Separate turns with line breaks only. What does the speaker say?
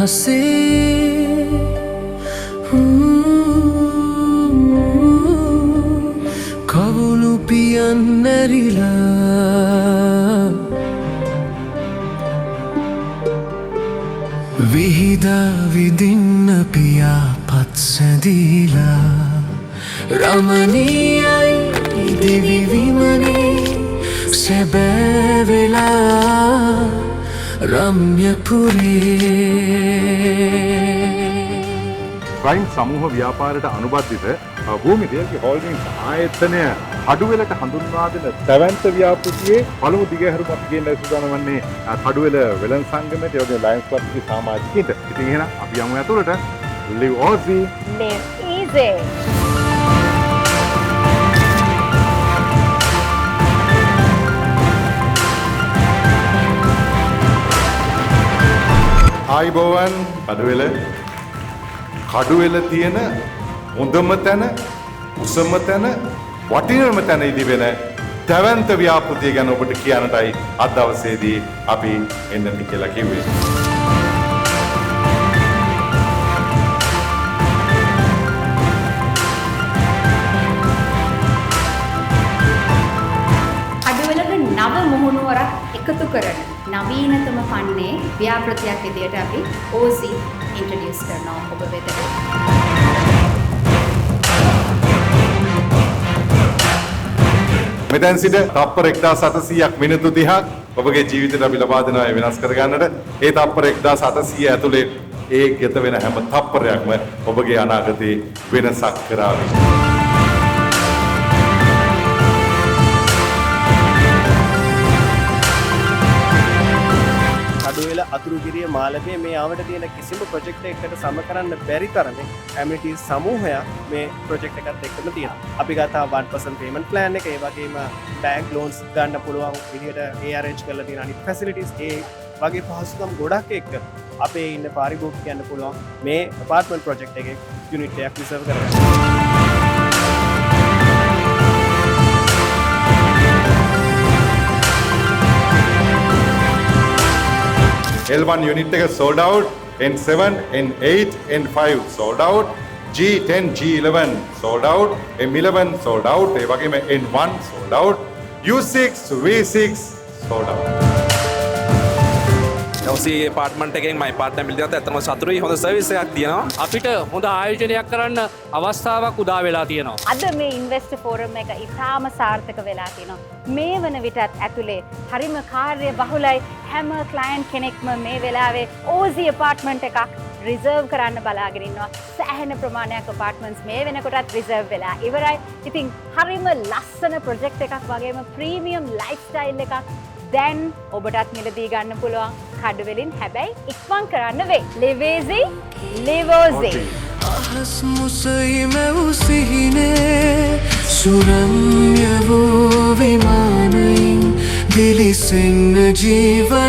අහසේ කවුළු පියන් නැරිලා විහිදා විදින්න පියා පත්සැදීලා රමණීයයි දිවි විමනේ සැබෑවෙලා රම්‍යපුරේ
ප්‍රයිම් සමූහ ව්‍යාපාරයට අනුබද්ධිත භූමි දේශීය හෝල්ඩින්ග්ස් ආයතනය කඩුවෙලට හඳුන්වා දෙන දැවැන්ත ව්‍යාපෘතියේ පළමු දිගහැරුම අපි ගෙන්න සූදානම් වන්නේ කඩුවෙල වෙළඳ සංගමයට ඒ වගේම ලයන්ස් ක්ලබ්ගේ සමාජිකයින්ට. ඉතින් එහෙනම් අපි යමු ඇතුළට. Live Aussie,
Live easy.
ආයිබෝවන් Kaduwela තියෙන හොඳම තැන උසම තැන වටිනම තැන ඉදිවෙන දැවැන්ත ව්‍යාපෘතිය ගැන ඔබට කියන්නටයි අද දවසේදී අපි එන්නට කියලා කිව්වේ.
කඩුවෙලක නව මුහුණුවරක් එකතු කරන නවීනතම පන්නේ ව්‍යාපෘතියක් විදියට අපි OZ ඉන්ට්‍රොඩියුස් කරනවා ඔබ වෙතට.
මෙතැන් සිට තප්පර 1700ක් මිනිත්තු 30ක් ඔබගේ ජීවිතයට අපි ලබා දෙනවා වෙනස් කරගන්නට. ඒ තප්පර 1700 ඇතුලේ ඒ ගත වෙන හැම තප්පරයක්ම ඔබගේ අනාගතේ වෙනසක් කරાવી.
කඩුවෙල අතුරුගිරිය මාලකයේ මේ ආවට තියෙන කිසිම ප්‍රොජෙක්ට් එකකට සම කරන්න බැරි තරමේ ඇමිනිටිස් සමූහයක් මේ ප්‍රොජෙක්ට් එකත් එක්කම තියෙනවා. අපි ගත්තා 1% payment plan එක, ඒ වගේම බැංක් loans ගන්න පුළුවන් විදිහට ඒ arrange කරලා තියෙන අනිත් facilities ඒ වගේ පහසුකම් ගොඩක් එක්ක අපේ ඉන්න පාරිභෝගිකයන්ට පුළුවන් මේ apartment project එකේ unit එකක් reserve කරගන්න.
L1 unit එක sold out, N7, N8, N5 sold out, G10, G11 sold out, M11 sold out, ඒ වගේම N1 sold out, U6, V6 sold out.
OZ apartment එකෙන් මයි පාර්ට්නර් මිලදී ගත්ත ඇත්තම සතුටුයි. හොඳ සර්විස් එකක් තියෙනවා.
අපිට හොඳ ආයෝජනයක් කරන්න අවස්ථාවක් උදා වෙලා තියෙනවා.
අද මේ ඉන්වෙස්ටර් ෆෝරම් එක ඉතාම සාර්ථක වෙලා තියෙනවා. මේ වන විටත් ඇතුලේ හරිම කාර්ය බහුලයි. හැම ක්ලයන්ට් කෙනෙක්ම මේ වෙලාවේ OZ apartment එකක් රිසර්ව් කරන්න බලාගෙන ඉන්නවා. සෑහෙන ප්‍රමාණයක් apartments මේ වෙනකොටත් රිසර්ව් වෙලා ඉවරයි. ඉතින් හරිම ලස්සන ප්‍රොජෙක්ට් එකක් වගේම ප්‍රීමියම් ලයිෆ්ස්ටයිල් එකක් දැන් ඔබටත් මිලදී ගන්න පුළුවන් කඩුවෙලින්. හැබැයි ඉක්මන් කරන්න වෙයි. Live easy, live OZ.
අහස් මුසයි මැව් සිහිනේ සුරම්‍ය වූ විමානයින් දිලිසෙන්න ජීවන